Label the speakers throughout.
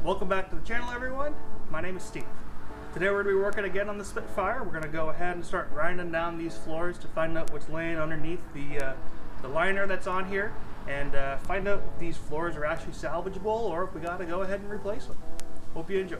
Speaker 1: Welcome back to the channel, everyone. My name is Steve. Today we're going to be working again on the Spitfire. We're going to go ahead and start grinding down these floors to find out what's laying underneath the liner that's on here, and find out if these floors are actually salvageable or if we got to go ahead and replace them. Hope you enjoy.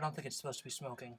Speaker 1: don't think it's supposed to be smoking.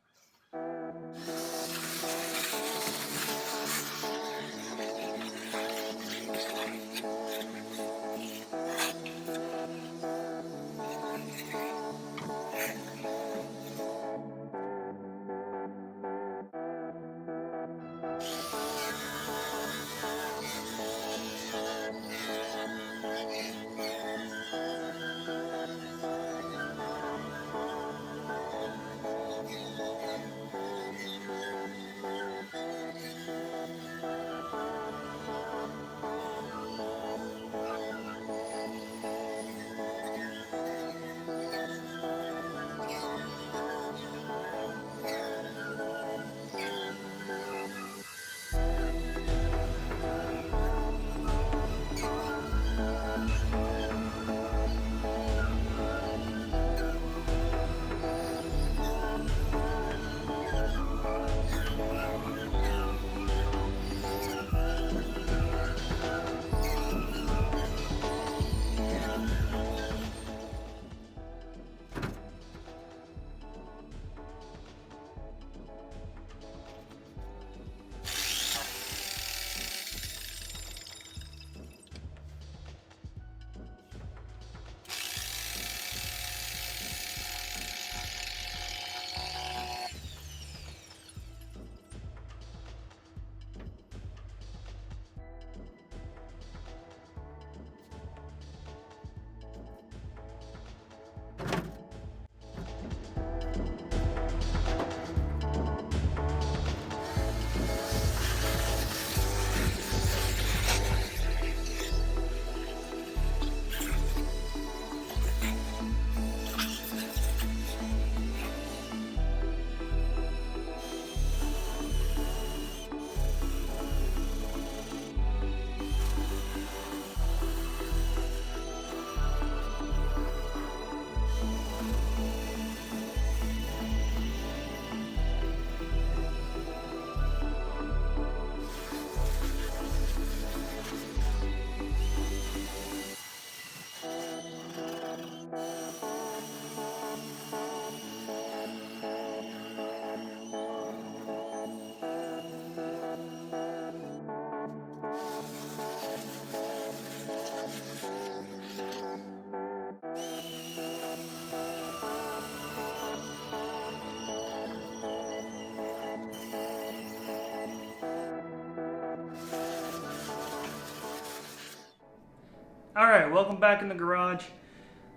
Speaker 1: Alright, welcome back in the garage.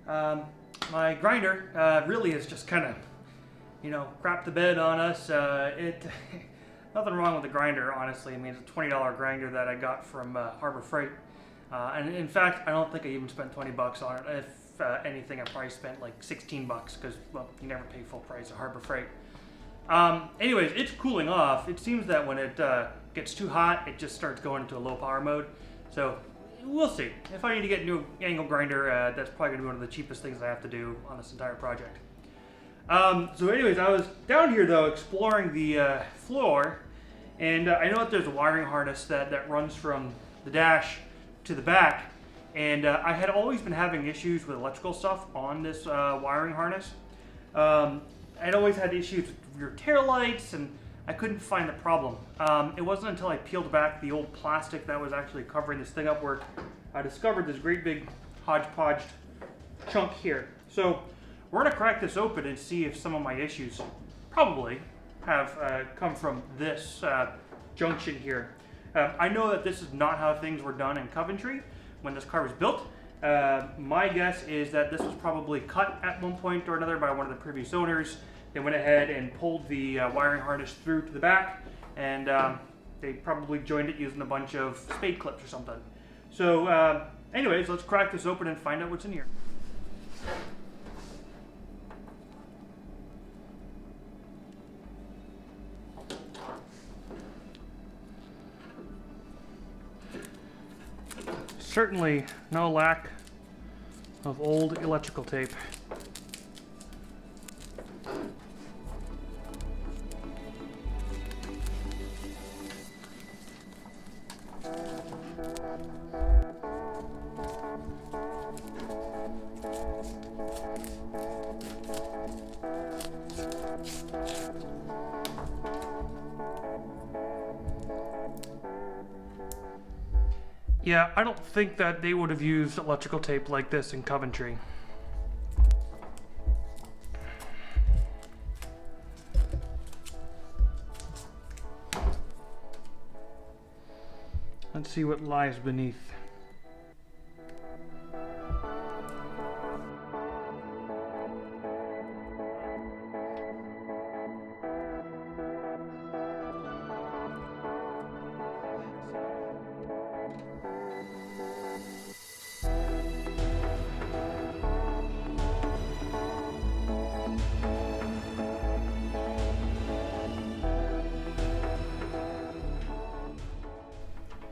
Speaker 1: My grinder really has just kind of, crapped the bed on us. Nothing wrong with the grinder, honestly. I mean, it's a $20 grinder that I got from Harbor Freight. And in fact, I don't think I even spent 20 bucks on it. If anything, I probably spent like 16 bucks because, well, you never pay full price at Harbor Freight. Anyways, it's cooling off. It seems that when it gets too hot, it just starts going into a low power mode. So we'll see. If I need to get a new angle grinder, that's probably going to be one of the cheapest things I have to do on this entire project. So anyways, I was down here though exploring the floor, and I know that there's a wiring harness that runs from the dash to the back, and I had always been having issues with electrical stuff on this wiring harness. I'd always had issues with rear tail lights, and I couldn't find the problem. It wasn't until I peeled back the old plastic that was actually covering this thing up where I discovered this great big hodgepodge chunk here. So we're going to crack this open and see if some of my issues probably have come from this junction here. I know that this is not how things were done in Coventry when this car was built. My guess is that this was probably cut at one point or another by one of the previous owners. They went ahead and pulled the wiring harness through to the back, and they probably joined it using a bunch of spade clips or something. So anyways, let's crack this open and find out what's in here. Certainly no lack of old electrical tape. Yeah, I don't think that they would have used electrical tape like this in Coventry. Let's see what lies beneath.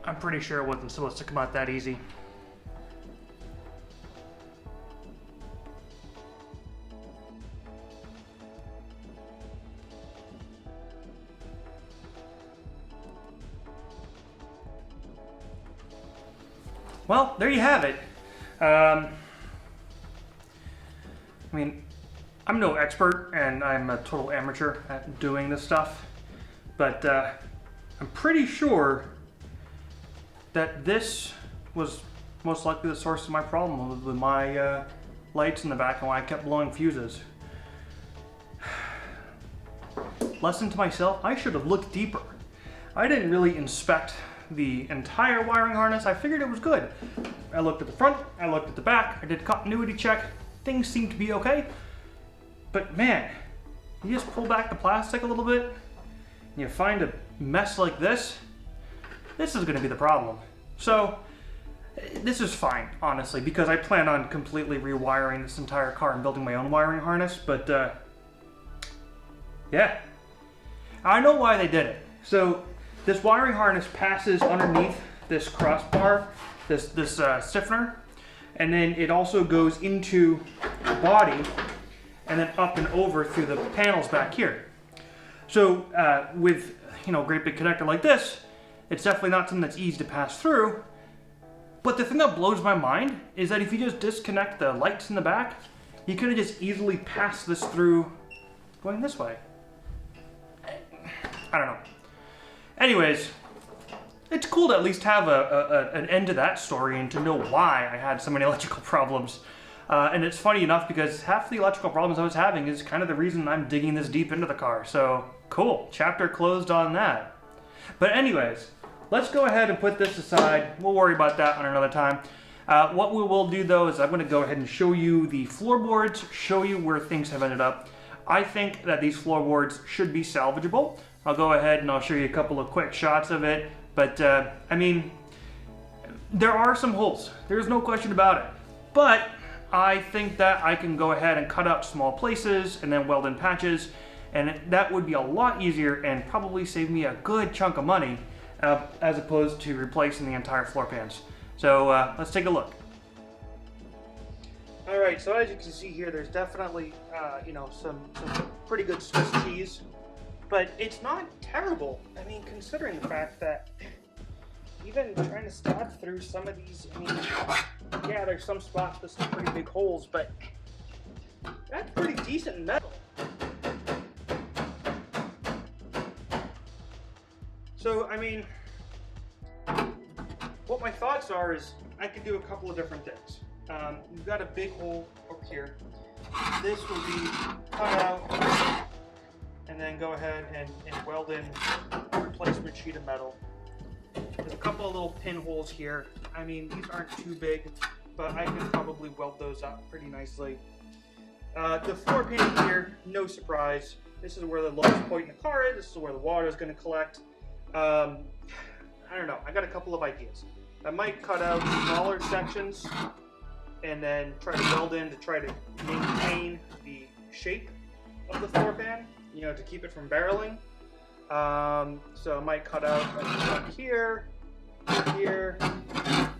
Speaker 1: I'm pretty sure it wasn't supposed to come out that easy. Well, there you have it. I mean, I'm no expert and I'm a total amateur at doing this stuff, but I'm pretty sure that this was most likely the source of my problem with my lights in the back and why I kept blowing fuses. Lesson to myself, I should have looked deeper. I didn't really inspect the entire wiring harness. I figured it was good. I looked at the front, I looked at the back, I did a continuity check. Things seemed to be okay. But man, you just pull back the plastic a little bit and you find a mess like this. This is going to be the problem. So, this is fine, honestly, because I plan on completely rewiring this entire car and building my own wiring harness, but, yeah. I know why they did it. So, this wiring harness passes underneath this crossbar, this stiffener, and then it also goes into the body, and then up and over through the panels back here. So, with, a great big connector like this, it's definitely not something that's easy to pass through. But the thing that blows my mind is that if you just disconnect the lights in the back, you could have just easily passed this through going this way. I don't know. Anyways, it's cool to at least have an end to that story and to know why I had so many electrical problems. And it's funny enough because half the electrical problems I was having is kind of the reason I'm digging this deep into the car. So, cool. Chapter closed on that. But anyways, let's go ahead and put this aside. We'll worry about that on another time. What we will do though is I'm going to go ahead and show you the floorboards, show you where things have ended up. I think that these floorboards should be salvageable. I'll go ahead and I'll show you a couple of quick shots of it. But, I mean, there are some holes. There's no question about it. But I think that I can go ahead and cut out small places and then weld in patches. And that would be a lot easier and probably save me a good chunk of money as opposed to replacing the entire floor pans. So let's take a look. All right, so as you can see here, there's definitely some pretty good Swiss cheese, but it's not terrible. I mean, considering the fact that even trying to stab through some of these, I mean, yeah, there's some spots with some pretty big holes, but that's pretty decent metal. So, I mean, what my thoughts are is I could do a couple of different things. We've got a big hole over here. This will be cut out and then go ahead and weld in a replacement sheet of metal. There's a couple of little pinholes here. I mean, these aren't too big, but I can probably weld those up pretty nicely. The floor pan here, no surprise. This is where the lowest point in the car is. This is where the water is going to collect. I don't know. I got a couple of ideas. I might cut out smaller sections and then try to weld in to try to maintain the shape of the floor pan, to keep it from barreling. So I might cut out like here, here,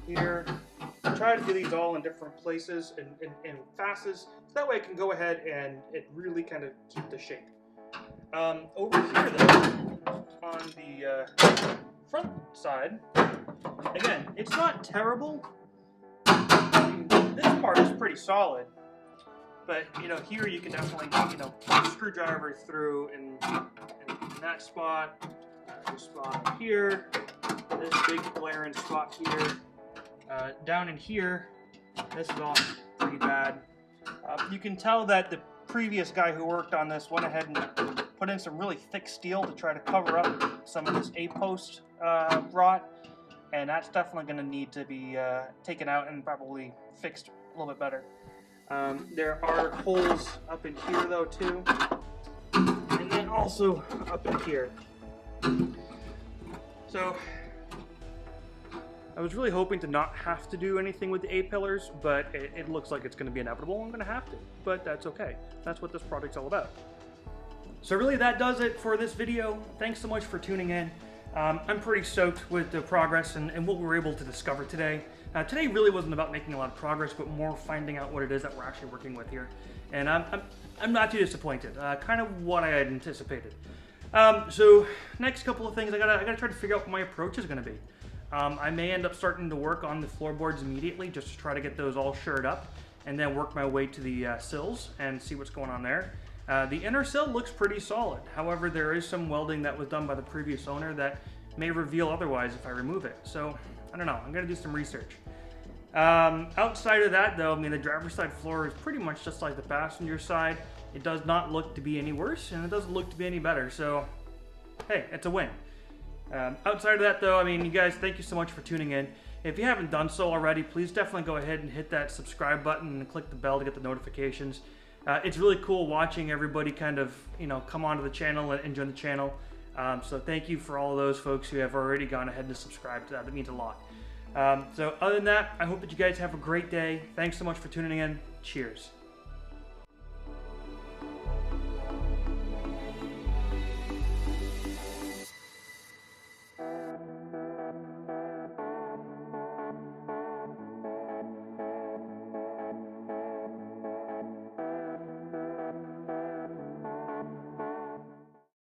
Speaker 1: here. Try to do these all in different places and facets, so that way I can go ahead and it really kind of keep the shape. Over here though, on the front side, again, it's not terrible. I mean, this part is pretty solid, but here you can definitely put a screwdriver through in that spot, this spot here, this big glaring spot here. Down in here, this is all pretty bad. You can tell that the previous guy who worked on this went ahead and put in some really thick steel to try to cover up some of this A-post rot, and that's definitely going to need to be taken out and probably fixed a little bit better. There are holes up in here though too, and then also up in here. So I was really hoping to not have to do anything with the A-pillars, but it looks like it's going to be inevitable. I'm going to have to, but that's okay. That's what this project's all about. So really that does it for this video. Thanks so much for tuning in. I'm pretty stoked with the progress and what we were able to discover today. Today really wasn't about making a lot of progress, but more finding out what it is that we're actually working with here. And I'm not too disappointed. Kind of what I had anticipated. So next couple of things, I gotta try to figure out what my approach is going to be. I may end up starting to work on the floorboards immediately just to try to get those all shored up, and then work my way to the sills and see what's going on there. The inner sill looks pretty solid. However, there is some welding that was done by the previous owner that may reveal otherwise if I remove it. So I don't know. I'm gonna do some research. Outside of that though, I mean, the driver's side floor is pretty much just like the passenger side. It does not look to be any worse, and it doesn't look to be any better. So hey, it's a win. Outside of that though, I mean, you guys, thank you so much for tuning in. If you haven't done so already, please definitely go ahead and hit that subscribe button and click the bell to get the notifications. It's really cool watching everybody kind of, you know, come onto the channel and join the channel. So thank you for all of those folks who have already gone ahead and subscribed to that. That means a lot. So other than that, I hope that you guys have a great day. Thanks so much for tuning in. Cheers.